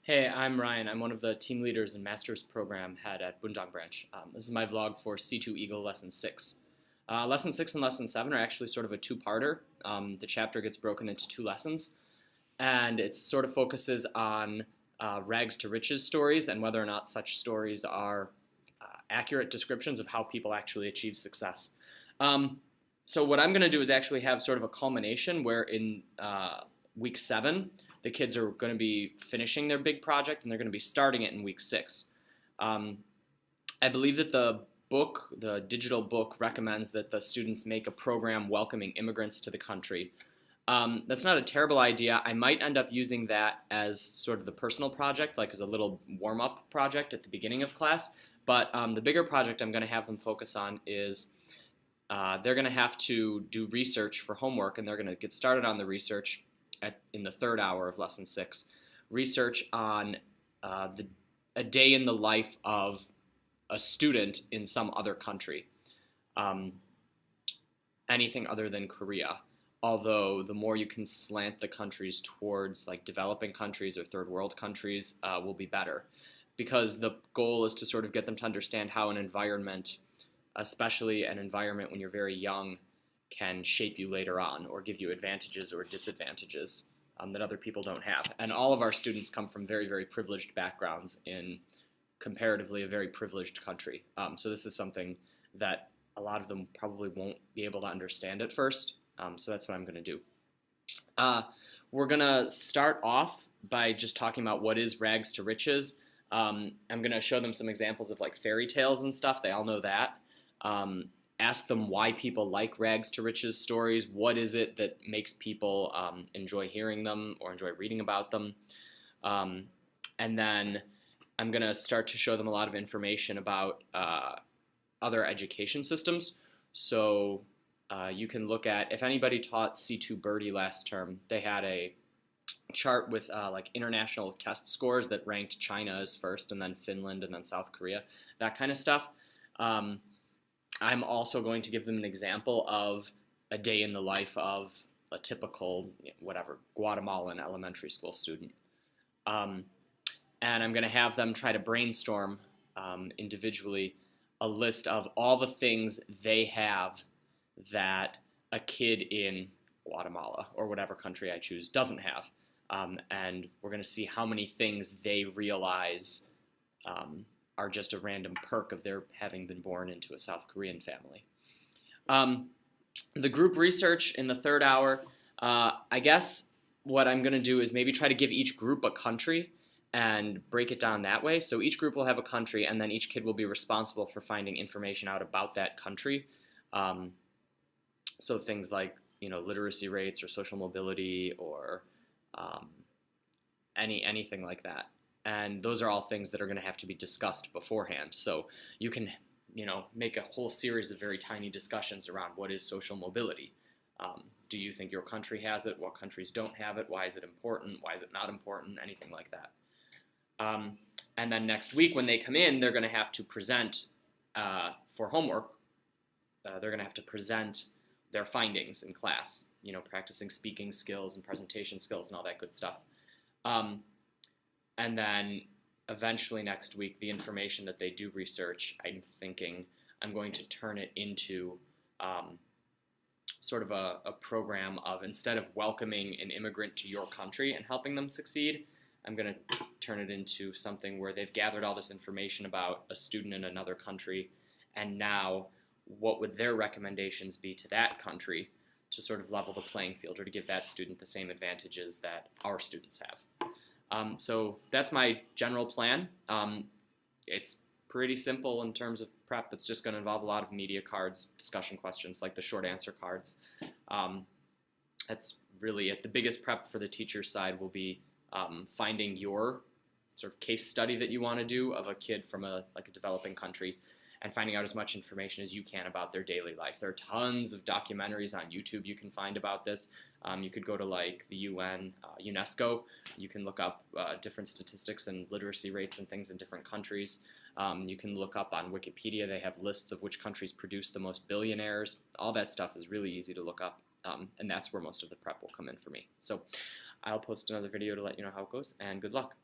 Hey, I'm Ryan. I'm one of the team leaders and master's program head at Bunjang Branch. This is my vlog for C2 Eagle Lesson 6. Lesson 6 and Lesson 7 are actually sort of a two-parter. The chapter gets broken into two lessons, and it sort of focuses on rags to riches stories and whether or not such stories are accurate descriptions of how people actually achieve success. So what I'm going to do is actually have sort of a culmination where in week 7, the kids are going to be finishing their big project, and they're going to be starting it in week 6. I believe that the digital book, recommends that the students make a program welcoming immigrants to the country. That's not a terrible idea. I might end up using that as sort of the personal project, like as a little warm-up project at the beginning of class. But the bigger project I'm going to have them focus on is they're going to have to do research for homework, and they're going to get started on the research in the third hour of Lesson 6, research on a day in the life of a student in some other country, anything other than Korea. Although the more you can slant the countries towards like developing countries or third world countries will be better, because the goal is to sort of get them to understand how an environment, especially an environment when you're very young, can shape you later on or give you advantages or disadvantages that other people don't have. And all of our students come from very, very privileged backgrounds in comparatively a very privileged country. So this is something that a lot of them probably won't be able to understand at first. So that's what I'm going to do. We're going to start off by just talking about what is rags to riches. I'm going to show them some examples of like fairy tales and stuff. They all know that. Ask them why people like rags to riches stories. What is it that makes people enjoy hearing them or enjoy reading about them? And then I'm going to start to show them a lot of information about other education systems. So you can look at, if anybody taught C2 Birdie last term, they had a chart with like international test scores that ranked China as first, and then Finland, and then South Korea, that kind of stuff. I'm also going to give them an example of a day in the life of a typical, Guatemalan elementary school student. And I'm going to have them try to brainstorm individually a list of all the things they have that a kid in Guatemala or whatever country I choose doesn't have. And we're going to see how many things they realize are just a random perk of their having been born into a South Korean family. The group research in the third hour, I guess what I'm going to do is maybe try to give each group a country and break it down that way. So each group will have a country, and then each kid will be responsible for finding information out about that country. So things like, literacy rates or social mobility or anything like that. And those are all things that are going to have to be discussed beforehand. So you can, make a whole series of very tiny discussions around what is social mobility. Do you think your country has it? What countries don't have it? Why is it important? Why is it not important? Anything like that. And then next week when they come in, they're going to have to present for homework. They're going to have to present their findings in class, practicing speaking skills and presentation skills and all that good stuff. And then eventually next week, the information that they do research, I'm thinking I'm going to turn it into sort of a program of, instead of welcoming an immigrant to your country and helping them succeed, I'm going to turn it into something where they've gathered all this information about a student in another country, and now what would their recommendations be to that country to sort of level the playing field or to give that student the same advantages that our students have. So that's my general plan. It's pretty simple in terms of prep. It's just going to involve a lot of media cards, discussion questions, like the short answer cards. That's really it. The biggest prep for the teacher's side will be finding your sort of case study that you want to do of a kid from a developing country, and finding out as much information as you can about their daily life. There are tons of documentaries on YouTube you can find about this. You could go to like the UN, UNESCO. You can look up different statistics and literacy rates and things in different countries. You can look up on Wikipedia. They have lists of which countries produce the most billionaires. All that stuff is really easy to look up, and that's where most of the prep will come in for me. So I'll post another video to let you know how it goes, and good luck.